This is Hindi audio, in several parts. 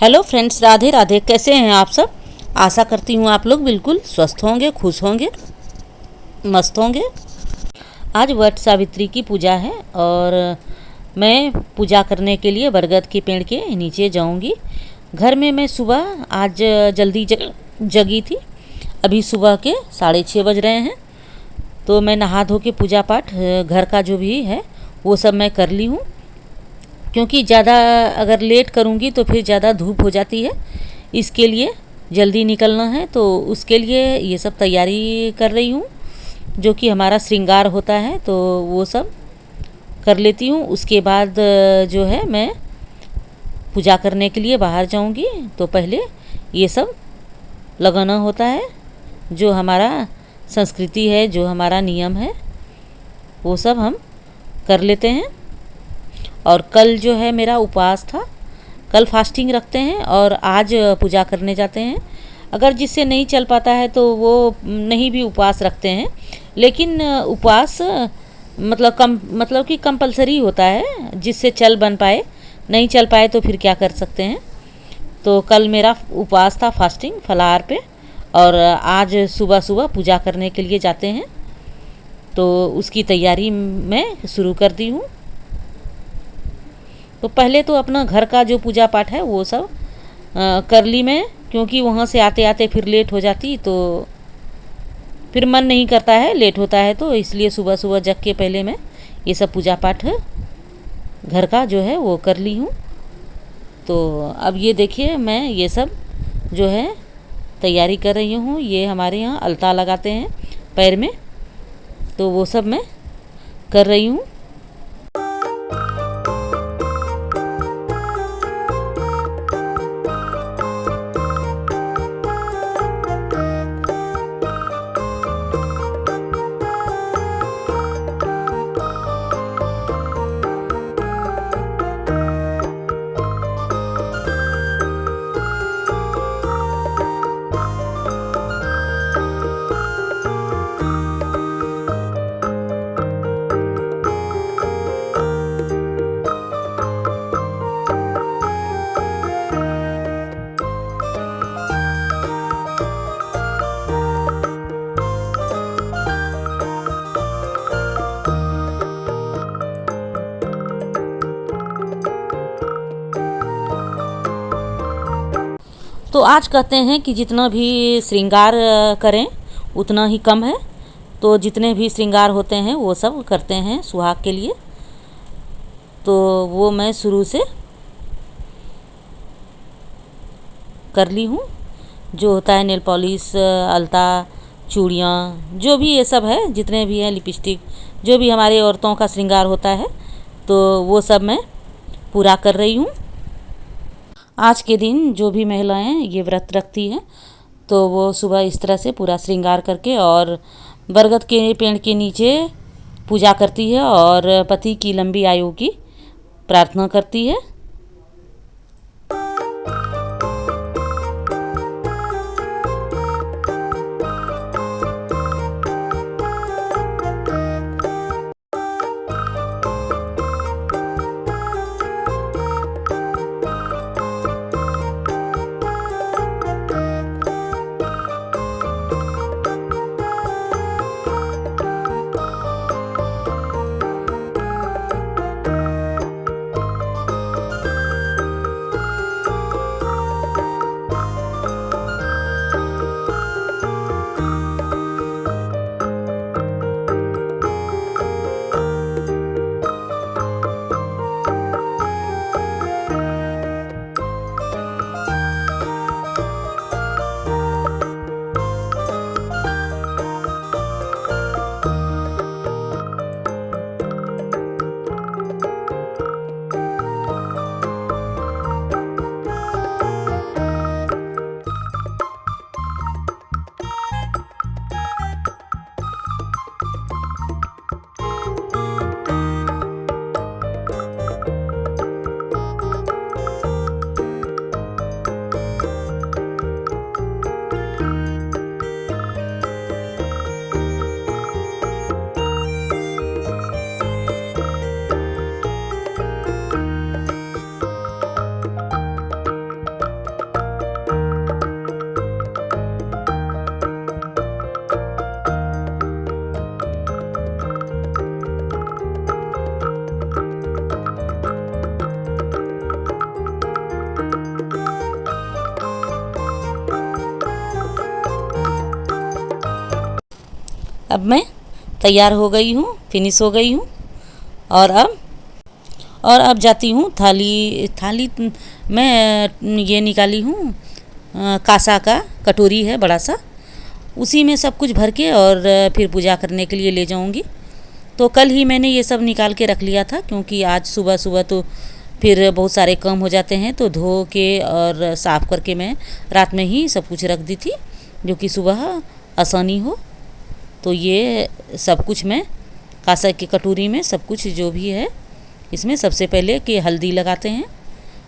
Hello friends, Radhe Radhe. कैसे हैं आप सब? आशा करती हूँ आप लोग बिल्कुल स्वस्थ होंगे, खुश होंगे, मस्त होंगे। आज वट सावित्री की पूजा है और मैं पूजा करने के लिए बरगद के पेड़ के नीचे जाऊंगी। घर में मैं सुबह आज जल्दी जगी थी। अभी सुबह के 6:30 बज रहे हैं। तो मैं नहा धो के पूजा पाठ घर का जो भी है वो सब मैं कर ली हूँ, क्योंकि ज़्यादा अगर लेट करूँगी तो फिर ज़्यादा धूप हो जाती है। इसके लिए जल्दी निकलना है, तो उसके लिए ये सब तैयारी कर रही हूँ। जो कि हमारा श्रृंगार होता है तो वो सब कर लेती हूँ। उसके बाद जो है मैं पूजा करने के लिए बाहर जाऊँगी। तो पहले ये सब लगाना होता है, जो हमारा संस्कृति है, जो हमारा नियम है, वो सब हम कर लेते हैं। और कल जो है मेरा उपवास था, कल फास्टिंग रखते हैं और आज पूजा करने जाते हैं। अगर जिससे नहीं चल पाता है तो वो नहीं भी उपवास रखते हैं, लेकिन उपवास मतलब कि कंपलसरी होता है, जिससे चल बन पाए। नहीं चल पाए तो फिर क्या कर सकते हैं। तो कल मेरा उपवास था, फास्टिंग फलाहार पे, और आज सुबह सुबह पूजा करने के लिए जाते हैं। तो उसकी तैयारी मैं शुरू कर दी हूँ। तो पहले तो अपना घर का जो पूजा पाठ है वो सब कर ली मैं, क्योंकि वहाँ से आते आते फिर लेट हो जाती, तो फिर मन नहीं करता है, लेट होता है। तो इसलिए सुबह सुबह जग के पहले मैं ये सब पूजा पाठ घर का जो है वो कर ली हूँ। तो अब ये देखिए, मैं ये सब जो है तैयारी कर रही हूँ। ये हमारे यहाँ अलता लगाते हैं पैर में, तो वो सब मैं कर रही हूँ। तो आज कहते हैं कि जितना भी श्रृंगार करें उतना ही कम है। तो जितने भी श्रृंगार होते हैं वो सब करते हैं सुहाग के लिए। तो वो मैं शुरू से कर ली हूँ। जो होता है नेल पॉलिश, अलता, चूड़ियाँ, जो भी ये सब है, जितने भी हैं, लिपस्टिक, जो भी हमारे औरतों का श्रृंगार होता है, तो वो सब मैं पूरा कर रही हूँ। आज के दिन जो भी महिलाएं ये व्रत रखती हैं, तो वो सुबह इस तरह से पूरा श्रृंगार करके और बरगद के पेड़ के नीचे पूजा करती है और पति की लंबी आयु की प्रार्थना करती है। मैं तैयार हो गई हूँ, फिनिश हो गई हूँ। और अब जाती हूँ थाली मैं ये निकाली हूँ, कांसा का कटोरी है बड़ा सा, उसी में सब कुछ भर के और फिर पूजा करने के लिए ले जाऊँगी। तो कल ही मैंने ये सब निकाल के रख लिया था, क्योंकि आज सुबह सुबह तो फिर बहुत सारे काम हो जाते हैं, तो धो के और साफ़ करके मैं रात में ही सब कुछ रख दी थी, जो कि सुबह आसानी हो। तो ये सब कुछ मैं कांसा की कटोरी में सब कुछ जो भी है, इसमें सबसे पहले कि हल्दी लगाते हैं,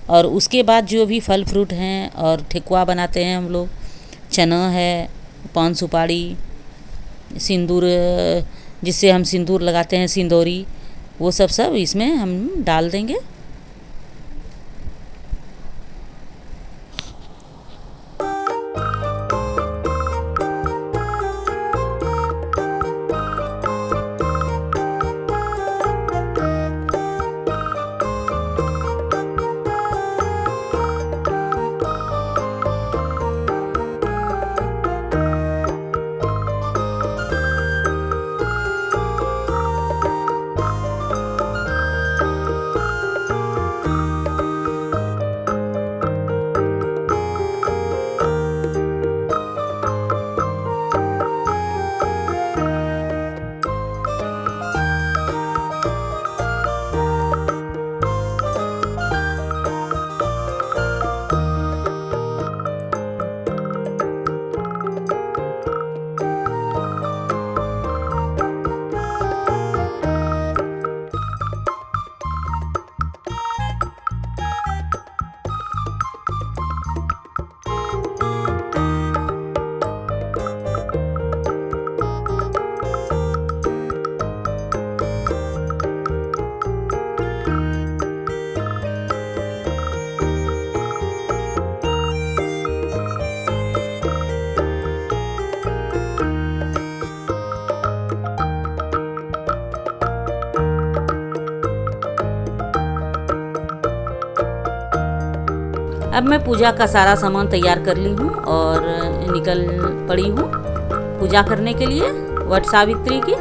और उसके बाद जो भी फल फ्रूट हैं और ठेकुआ बनाते हैं हम लोग, चना है, पान सुपारी, सिंदूर, जिससे हम सिंदूर लगाते हैं, सिंदूरी, वो सब इसमें हम डाल देंगे। अब मैं पूजा का सारा सामान तैयार कर ली हूँ और निकल पड़ी हूँ पूजा करने के लिए वट सावित्री की।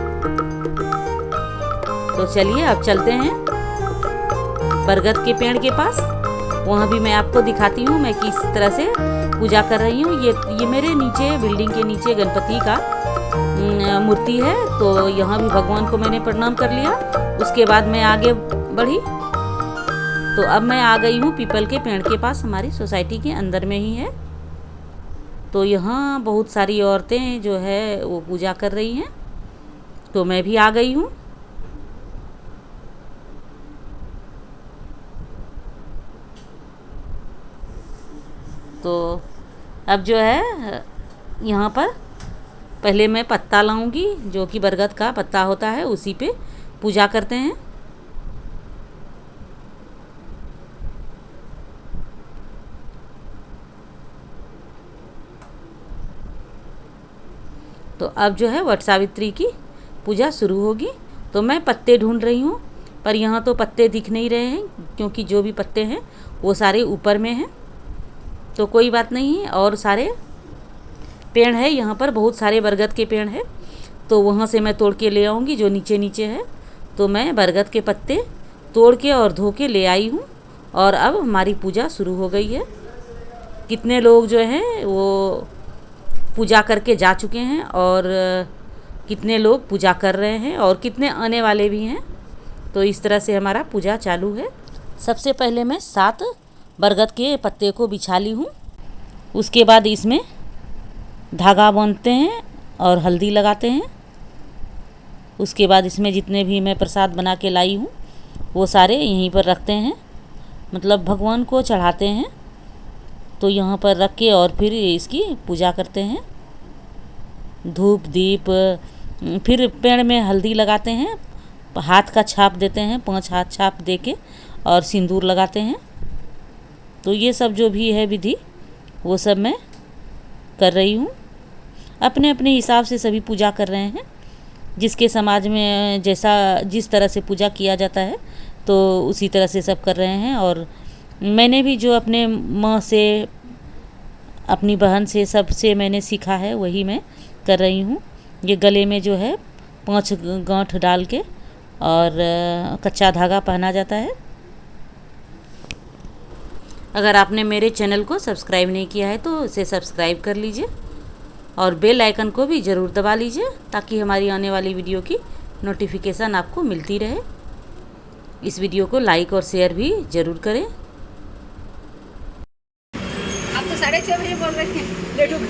तो चलिए अब चलते हैं बरगद के पेड़ के पास, वहाँ भी मैं आपको दिखाती हूँ मैं किस तरह से पूजा कर रही हूँ। ये मेरे नीचे, बिल्डिंग के नीचे गणपति का मूर्ति है, तो यहाँ भी भगवान को मैंने प्रणाम कर लिया। उसके बाद मैं आगे बढ़ी, तो अब मैं आ गई हूँ पीपल के पेड़ के पास, हमारी सोसाइटी के अंदर में ही है। तो यहाँ बहुत सारी औरतें जो है वो पूजा कर रही हैं, तो मैं भी आ गई हूँ। तो अब जो है यहाँ पर पहले मैं पत्ता लाऊंगी, जो कि बरगद का पत्ता होता है, उसी पे पूजा करते हैं। तो अब जो है वट सावित्री की पूजा शुरू होगी। तो मैं पत्ते ढूंढ रही हूँ, पर यहाँ तो पत्ते दिख नहीं रहे हैं, क्योंकि जो भी पत्ते हैं वो सारे ऊपर में हैं। तो कोई बात नहीं है, और सारे पेड़ है यहाँ पर, बहुत सारे बरगद के पेड़ है, तो वहाँ से मैं तोड़ के ले आऊँगी जो नीचे नीचे है। तो मैं बरगद के पत्ते तोड़ के और धो के ले आई हूँ, और अब हमारी पूजा शुरू हो गई है। कितने लोग जो हैं वो पूजा करके जा चुके हैं, और कितने लोग पूजा कर रहे हैं, और कितने आने वाले भी हैं। तो इस तरह से हमारा पूजा चालू है। सबसे पहले मैं 7 बरगद के पत्ते को बिछा ली हूँ। उसके बाद इसमें धागा बांधते हैं और हल्दी लगाते हैं। उसके बाद इसमें जितने भी मैं प्रसाद बना के लाई हूँ वो सारे यहीं पर रखते हैं, मतलब भगवान को चढ़ाते हैं। तो यहाँ पर रख के और फिर इसकी पूजा करते हैं, धूप दीप, फिर पेड़ में हल्दी लगाते हैं, हाथ का छाप देते हैं, 5 हाथ छाप दे के, और सिंदूर लगाते हैं। तो ये सब जो भी है विधि वो सब मैं कर रही हूँ। अपने अपने हिसाब से सभी पूजा कर रहे हैं, जिसके समाज में जिस तरह से पूजा किया जाता है तो उसी तरह से सब कर रहे हैं। और मैंने भी जो अपने माँ से, अपनी बहन से, सबसे मैंने सीखा है वही मैं कर रही हूँ। ये गले में जो है 5 गांठ डाल के और कच्चा धागा पहना जाता है। अगर आपने मेरे चैनल को सब्सक्राइब नहीं किया है तो इसे सब्सक्राइब कर लीजिए और बेल आइकन को भी ज़रूर दबा लीजिए ताकि हमारी आने वाली वीडियो की नोटिफिकेशन आपको मिलती रहे। इस वीडियो को लाइक और शेयर भी ज़रूर करें। आप तो 6:30 बजे बोल रहे थे लेट हो गई।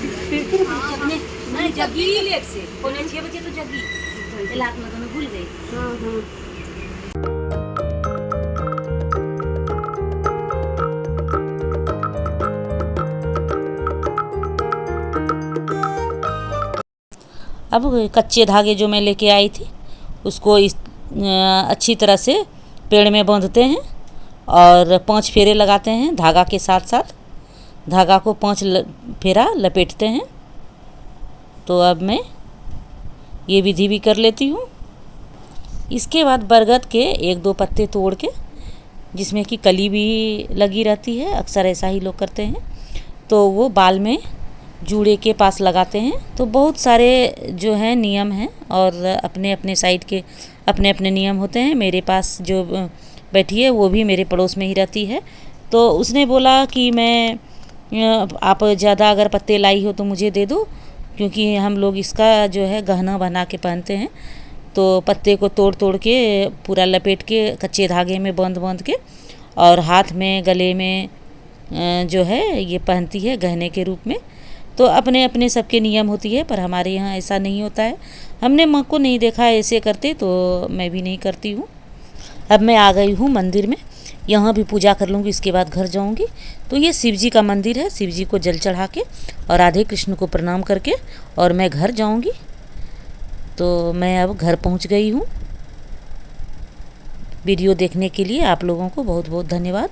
नहीं जगी लेट से 6 बजे तो जगी रात में तो मैं भूल गई। हाँ। अब कच्चे धागे जो मैं लेके आई थी उसको अच्छी तरह से पेड़ में बांधते हैं और 5 फेरे लगाते हैं धागा के साथ साथ। धागा को 5 फेरा लपेटते हैं। तो अब मैं ये विधि भी कर लेती हूँ। इसके बाद बरगद के 1-2 पत्ते तोड़ के, जिसमें कि कली भी लगी रहती है, अक्सर ऐसा ही लोग करते हैं, तो वो बाल में जूड़े के पास लगाते हैं। तो बहुत सारे जो हैं नियम हैं और अपने अपने साइड के अपने अपने नियम होते हैं। मेरे पास जो बैठी है वो भी मेरे पड़ोस में ही रहती है, तो उसने बोला कि आप ज़्यादा अगर पत्ते लाई हो तो मुझे दे दो, क्योंकि हम लोग इसका जो है गहना बना के पहनते हैं। तो पत्ते को तोड़ तोड़ के पूरा लपेट के कच्चे धागे में बांध के और हाथ में गले में जो है ये पहनती है गहने के रूप में। तो अपने अपने सबके नियम होती है, पर हमारे यहाँ ऐसा नहीं होता है। हमने माँ को नहीं देखा ऐसे करते, तो मैं भी नहीं करती हूँ। अब मैं आ गई हूँ मंदिर में, यहाँ भी पूजा कर लूँगी, इसके बाद घर जाऊँगी। तो ये शिव जी का मंदिर है। शिव जी को जल चढ़ा के और राधे कृष्ण को प्रणाम करके और मैं घर जाऊँगी। तो मैं अब घर पहुँच गई हूँ। वीडियो देखने के लिए आप लोगों को बहुत बहुत धन्यवाद।